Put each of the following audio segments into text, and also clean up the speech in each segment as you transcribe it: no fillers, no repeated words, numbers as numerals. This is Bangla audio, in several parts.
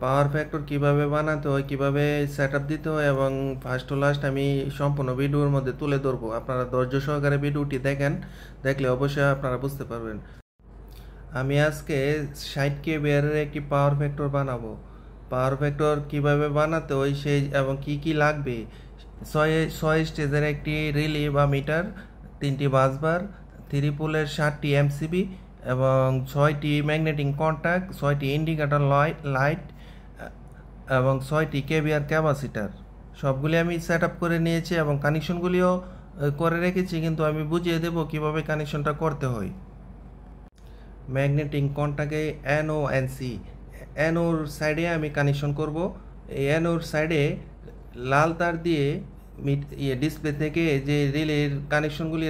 পাওয়ার ফ্যাক্টর কিভাবে বানাতে হয়, কিভাবে সেটআপ দিতে হয় এবং ফার্স্ট টু লাস্ট আমি সম্পূর্ণ ভিডিওর মধ্যে তুলে ধরবো। আপনারা ধৈর্য সহকারে ভিডিওটি দেখেন, দেখলে অবশ্যই আপনারা বুঝতে পারবেন। আমি আজকে 60 kVAর একটি পাওয়ার ফ্যাক্টর বানাবো। পাওয়ার ফ্যাক্টর কিভাবে বানাতে হয় সেই এবং কি লাগবে, ছয় স্টেজের একটি রিলে বা মিটার, 3টি বাসবার, 3 পোলের 7টি এমসিবি এবং 6টি ম্যাগনেটিক কন্ট্যাক্ট, 6টি ইন্ডিকেটর লাইট এবং 6টি কেভিআর ক্যাপাসিটার। সবগুলি আমি সেট আপ করে নিয়েছি এবং কানেকশনগুলিও করে রেখেছি, কিন্তু আমি বুঝিয়ে দেব কিভাবে কানেকশনটা করতে হয়। ম্যাগনেটিক কন্ট্যাক্টে এনও এনসি, এনোর সাইডে আমি কানেকশন করব। এই এনোর সাইডে লাল তার দিয়ে ডিসপ্লে থেকে যে রিলের কানেকশনগুলি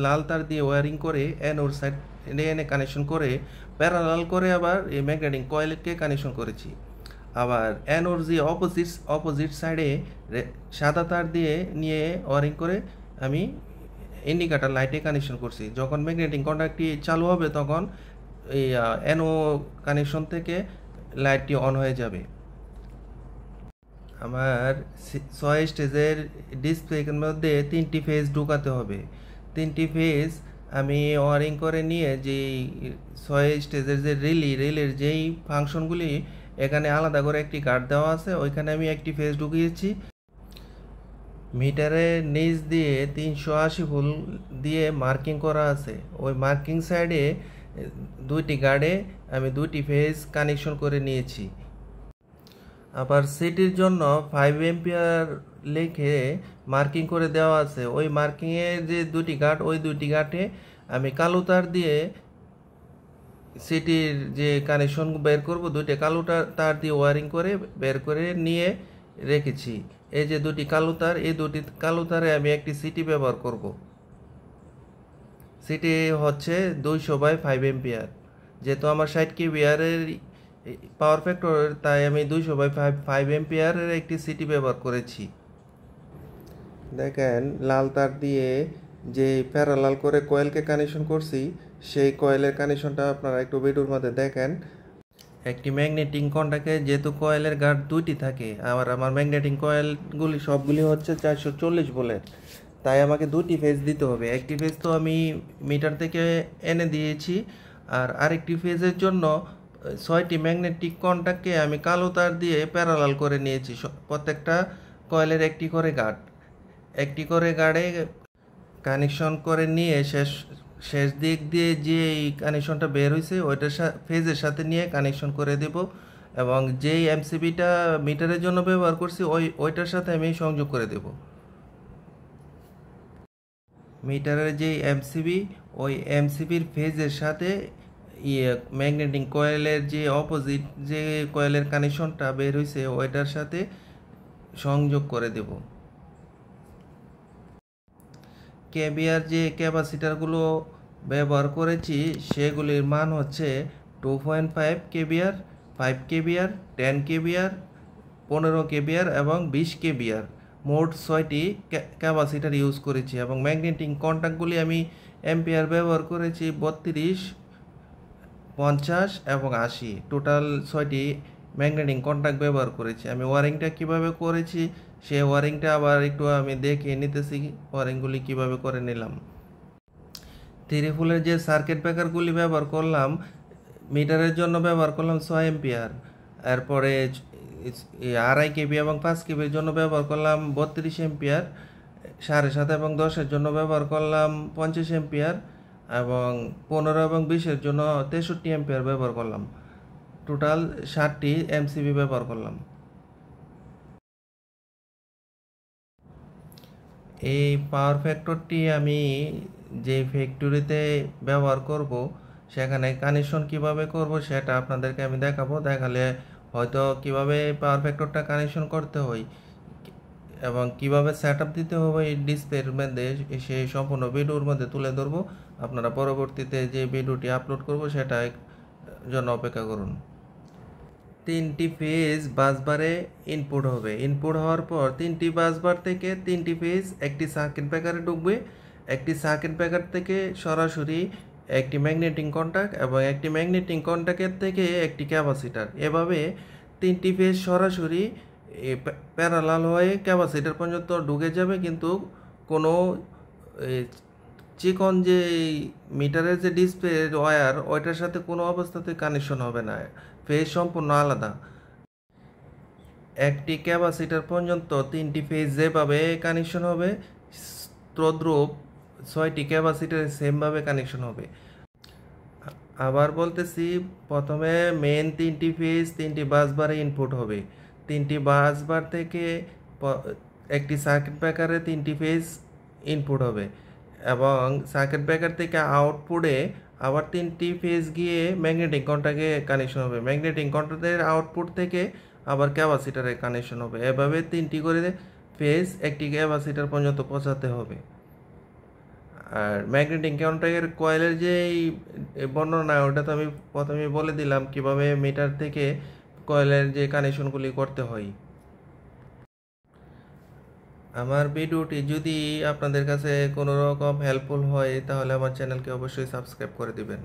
লাল তার দিয়ে ওয়ারিং করে এনোর সাইডে এনে কানেকশন করে প্যারালাল করে আবার এই ম্যাগনেটিক কয়েলকে কানেকশন করেছি। আবার এনোর যে অপোজিট সাইডে সাদা তার দিয়ে নিয়ে ওয়ারিং করে আমি ইন্ডিকেটর লাইটে কানেকশন করছি। যখন ম্যাগনেটিক কন্ট্যাক্টটি চালু হবে তখন এই এনো কানেকশন থেকে লাইটটি অন হয়ে যাবে। আমার 6 স্টেজের ডিসপ্লের মধ্যে 3টি ফেজ ঢুকাতে হবে। 3টি ফেজ আমি ওয়ারিং করে নিয়ে যেই 6 স্টেজের যে রিলের যেই ফাংশনগুলি এখানে আলাদা করে একটি গার্ড দেওয়া আছে, ওইখানে আমি একটি ফেজ ঢুকিয়েছি। মিটারের নিচ দিয়ে 380 ভোল্ট দিয়ে মার্কিং করা আছে, ওই মার্কিং সাইডে 2টি গার্ডে আমি 2টি ফেজ কানেকশন করে নিয়েছি। আবার সিটির জন্য 5 এম্পিয়ার লিখে মার্কিং করে দেওয়া আছে, ওই মার্কিংয়ের যে 2টি গার্ড, ওই 2টি গার্ডে আমি কালো তার দিয়ে সিটির যে কানেকশন বের করব, 2টি কালো তার দিয়ে ওয়ারিং করে বের করে নিয়ে রেখেছি। এই যে 2টি কালো তার, এই 2টি কালো তারে আমি একটি সিটি ব্যবহার করব। সিটি হচ্ছে 200/5 এম্পিয়ার। যেহেতু আমার 60 kVAরের পাওয়ার ফ্যাক্টর, তাই আমি 200/5 এম্পিয়ারের একটি সিটি ব্যবহার করেছি। দেখেন লাল তার দিয়ে যে প্যারালাল করে কয়েলকে কানেকশন করছি, সেই কয়েলের কানেকশনটা আপনারা একটু ভিডিওর মধ্যে দেখেন। একটি ম্যাগনেটিক কন্ট্যাক্টে যেহেতু কয়েলের গার্ড 2টি থাকে, আমার ম্যাগনেটিক কয়েলগুলি সবগুলি হচ্ছে 440 ভোল্টের, তাই আমাকে 2টি ফেজ দিতে হবে। একটি ফেজ তো আমি মিটার থেকে এনে দিয়েছি, আর আরেকটি ফেজের জন্য 6টি ম্যাগনেটিক কন্ট্যাক্টকে আমি কালো তার দিয়ে প্যারালাল করে নিয়েছি। প্রত্যেকটা কয়েলের একটি করে গার্ডে কানেকশন করে নিয়ে শেষ দিক দিয়ে যে এই কানেকশনটা বের হয়েছে ওইটার ফেজের সাথে নিয়ে কানেকশন করে দেব, এবং যেই এমসিবিটা মিটারের জন্য ব্যবহার করছি ওইটার সাথে আমি সংযোগ করে দেব। মিটারের যেই এমসিবি, ওই এমসিবির ফেজের সাথে ম্যাগনেটিক কয়েলের যে অপোজিট যে কয়েলের কানেকশনটা বের হয়েছে ওইটার সাথে সংযোগ করে দেব। কেভিআর যে ক্যাপাসিটারগুলো ব্যবহার করেছি সেগুলির মান হচ্ছে 2.5 কেভিআর, 5 কেভিআর, 10 কেভিআর, 15 কেভিআর এবং 20 কেভিআর। মোট 6টি ক্যাপাসিটার ইউজ করেছি এবং ম্যাগনেটিক কন্ট্যাক্টগুলি আমি এম্পিয়ার ব্যবহার করেছি 32, 50 এবং 80। টোটাল 6টি ম্যাগনেটিক কন্ট্যাক্ট ব্যবহার করেছি। আমি ওয়ারিংটা কিভাবে করেছি সেই ওয়ারিংটা আবার একটু আমি দেখিয়ে নিতেছি ওয়ারিংগুলি কিভাবে করে নিলাম। 3 পোলের যে সার্কিট ব্রেকারগুলি ব্যবহার করলাম, মিটারের জন্য ব্যবহার করলাম 6 এম্পিয়ার, এরপরে 2.5 কেভি এবং 5 কেভির জন্য ব্যবহার করলাম 32 এম্পিয়ার, 7.5 এবং 10-এর জন্য ব্যবহার করলাম 50 এম্পিয়ার এবং 15 এবং 20-এর জন্য 63 এম্পিয়ার ব্যবহার করলাম। টোটাল 7টি এমসিবি ব্যবহার করলাম। এই পাওয়ার ফ্যাক্টরটি আমি যে ফ্যাক্টরিতে ব্যবহার করব সেখানে কানেকশন কিভাবে করব সেটা আপনাদেরকে আমি দেখালে হয়তো কিভাবে পাওয়ার ফ্যাক্টরটা কানেকশন করতে হয় এবং কিভাবে সেট আপ দিতে হবে এই ডিসপ্লের মধ্যে সেই সম্পূর্ণ ভিডিওর মধ্যে তুলে ধরবো। আপনারা পরবর্তীতে যে ভিডিওটি আপলোড করব সেটা জন্য অপেক্ষা করুন। 3টি ফেজ বাসবারে ইনপুট হবে। ইনপুট হওয়ার পর 3টি বাসবার থেকে 3টি ফেজ একটি সার্কিট ব্রেকারে ঢুকবে। একটি সার্কিট ব্রেকার থেকে সরাসরি একটি ম্যাগনেটিক কন্ট্যাক্ট এবং একটি ম্যাগনেটিক কন্ট্যাক্টের থেকে একটি ক্যাপাসিটার, এভাবে 3টি ফেজ সরাসরি প্যারালাল হয়ে ক্যাপাসিটর পর্যন্ত ঢুকে যাবে, কিন্তু কোনো চিকন যে মিটারের যে ডিসপ্লে ওয়্যার ওইটার সাথে কোনো অবস্থাতে কানেকশন হবে না, ফেজ সম্পূর্ণ আলাদা। একটি ক্যাপাসিটর পর্যন্ত 3টি ফেজ যেভাবে কানেকশন হবে, তদ্রূপ 6টি ক্যাপাসিটর সেমভাবে কানেকশন হবে। আবার বলতেছি, প্রথমে মেন 3টি ফেজ 3টি বাসবারে ইনপুট হবে, 3টি বাসবার থেকে একটি সার্কিট ব্রেকারে 3টি ফেজ ইনপুট হবে, এবং সার্কিট ব্রেকার থেকে আউটপুটে আবার 3টি ফেজ গিয়ে ম্যাগনেটিক কন্ট্যাক্টে কানেকশন হবে, ম্যাগনেটিক কন্ট্যাক্টের আউটপুট থেকে আবার ক্যাপাসিটারে কানেকশন হবে। এভাবে 3টি করে ফেজ একটি ক্যাপাসিটার পর্যন্ত পৌঁছাতে হবে। আর ম্যাগনেটিক কন্ট্যাক্টের কয়েলের যে বর্ণনা, ওটা তো আমি প্রথমে বলে দিলাম কিভাবে মিটার থেকে কয়েলের যে কানেকশনগুলি করতে হয়। আমার ভিডিওটি যদি আপনাদের কাছে কোনো রকম হেল্পফুল হয়, তাহলে আমার চ্যানেলকে অবশ্যই সাবস্ক্রাইব করে দিবেন।